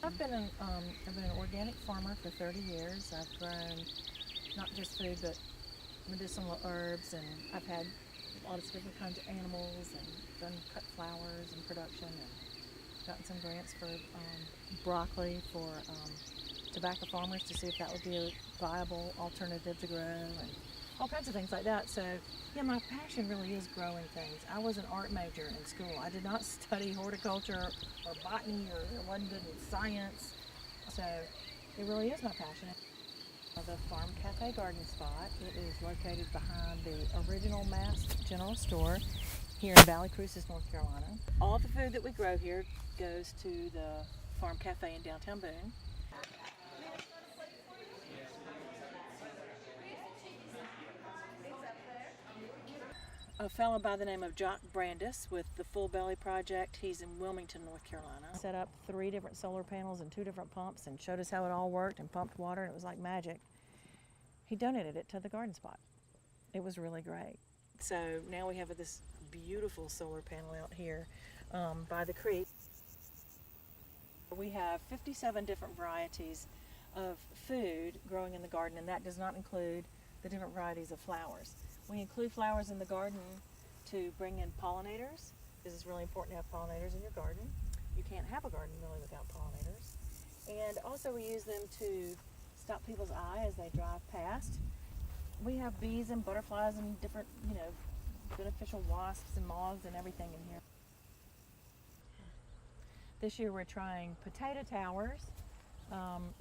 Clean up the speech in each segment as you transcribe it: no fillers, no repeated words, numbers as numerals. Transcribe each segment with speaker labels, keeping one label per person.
Speaker 1: I've been an organic farmer for 30 years. I've grown not just food but medicinal herbs, and I've had lots of different kinds of animals and done cut flowers and production, and gotten some grants for broccoli for tobacco farmers to see if that would be a viable alternative to grow, and all kinds of things like that. So yeah, my passion really is growing things. I was an art major in school. I did not study horticulture or botany, or wasn't good in science. So it really is my passion. The Farm Cafe Garden Spot. It is located behind the original Master General Store here in Valley Cruces, North Carolina. All the food that we grow here goes to the Farm Cafe in downtown Boone. A fellow by the name of Jock Brandis with the Full Belly Project. He's in Wilmington, North Carolina. Set up 3 different solar panels and 2 different pumps and showed us how it all worked and pumped water, and it was like magic. He donated it to the garden spot. It was really great. So now we have this beautiful solar panel out here by the creek. We have 57 different varieties of food growing in the garden, and that does not include the different varieties of flowers. We include flowers in the garden to bring in pollinators. This is really important to have pollinators in your garden. You can't have a garden really without pollinators. And also we use them to stop people's eye as they drive past. We have bees and butterflies and different, beneficial wasps and moths and everything in here. This year we're trying potato towers.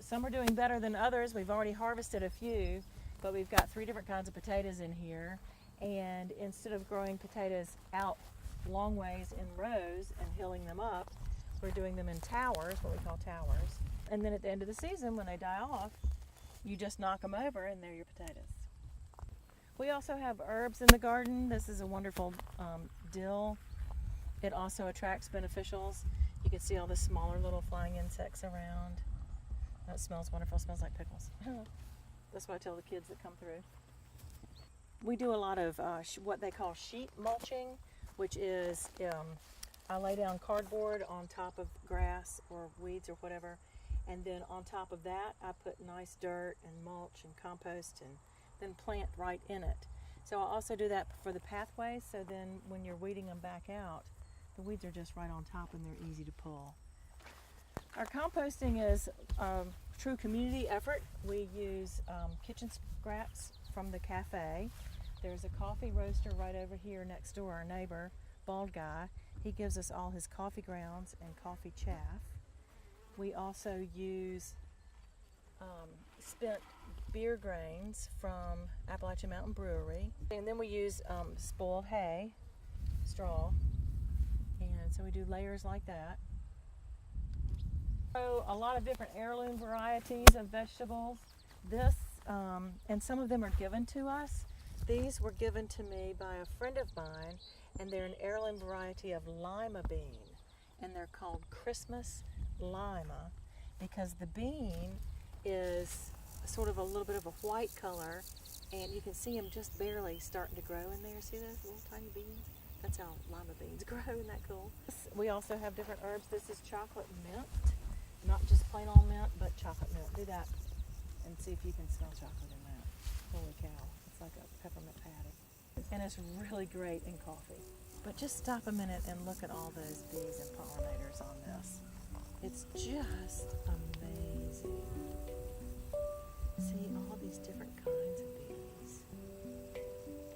Speaker 1: Some are doing better than others. We've already harvested a few, but we've got 3 different kinds of potatoes in here. And instead of growing potatoes out long ways in rows and hilling them up, we're doing them in towers, what we call towers. And then at the end of the season, when they die off, you just knock them over and they're your potatoes. We also have herbs in the garden. This is a wonderful dill. It also attracts beneficials. You can see all the smaller little flying insects around. That smells wonderful. It smells like pickles. That's what I tell the kids that come through. We do a lot of what they call sheet mulching, which is I lay down cardboard on top of grass or weeds or whatever, and then on top of that I put nice dirt and mulch and compost, and then plant right in it. So I also do that for the pathways, so then when you're weeding them back out, the weeds are just right on top and they're easy to pull. Our composting is a true community effort. We use kitchen scraps from the cafe. There's a coffee roaster right over here next door, our neighbor, bald guy. He gives us all his coffee grounds and coffee chaff. We also use spent beer grains from Appalachian Mountain Brewery. And then we use spoiled hay, straw. And so we do layers like that. So a lot of different heirloom varieties of vegetables. This, and some of them are given to us. These were given to me by a friend of mine, and they're an heirloom variety of lima bean. And they're called Christmas lima because the bean is sort of a little bit of a white color, and you can see them just barely starting to grow in there. See those little tiny beans? That's how lima beans grow. Isn't that cool? We also have different herbs. This is chocolate mint, not just plain old mint, but chocolate mint. Do that and see if you can smell chocolate in that. Holy cow, it's like a peppermint patty. And it's really great in coffee. But just stop a minute and look at all those bees and pollinators on this. It's just amazing. See all these different kinds of bees.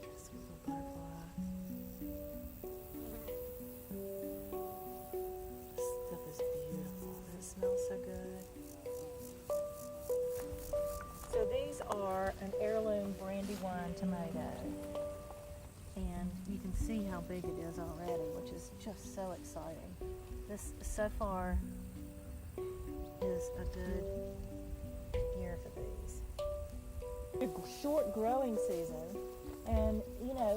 Speaker 1: This little butterfly. This stuff is beautiful. It smells so good. So these are an heirloom Brandywine tomato. And you can see how big it is already, which is just so exciting. This so far is a good year for these. A short growing season, and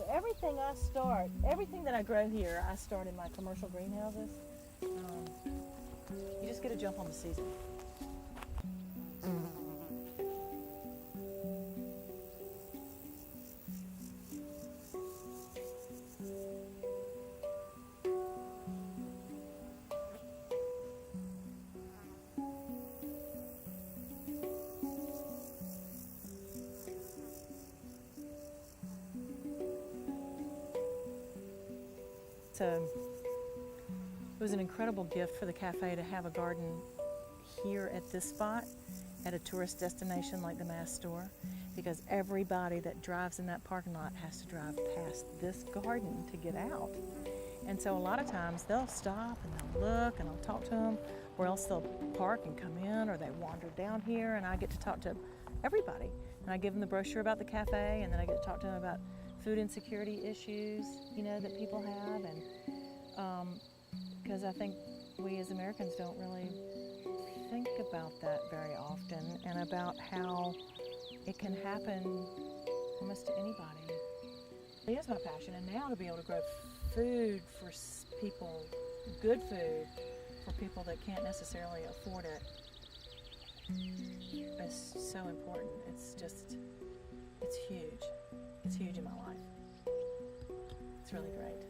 Speaker 1: everything that I grow here, I start in my commercial greenhouses. You just get a jump on the season. it was an incredible gift for the cafe to have a garden here at this spot, at a tourist destination like the Mass store, because everybody that drives in that parking lot has to drive past this garden to get out. And so a lot of times they'll stop and they'll look and I'll talk to them, or else they'll park and come in, or they wander down here and I get to talk to everybody. And I give them the brochure about the cafe, and then I get to talk to them about food insecurity issues, you know, that people have. And because I think we as Americans don't really think about that very often, and about how it can happen almost to anybody. It is my passion, and now to be able to grow food for people, good food for people that can't necessarily afford it, is so important. It's huge. It's huge in my life. It's really great.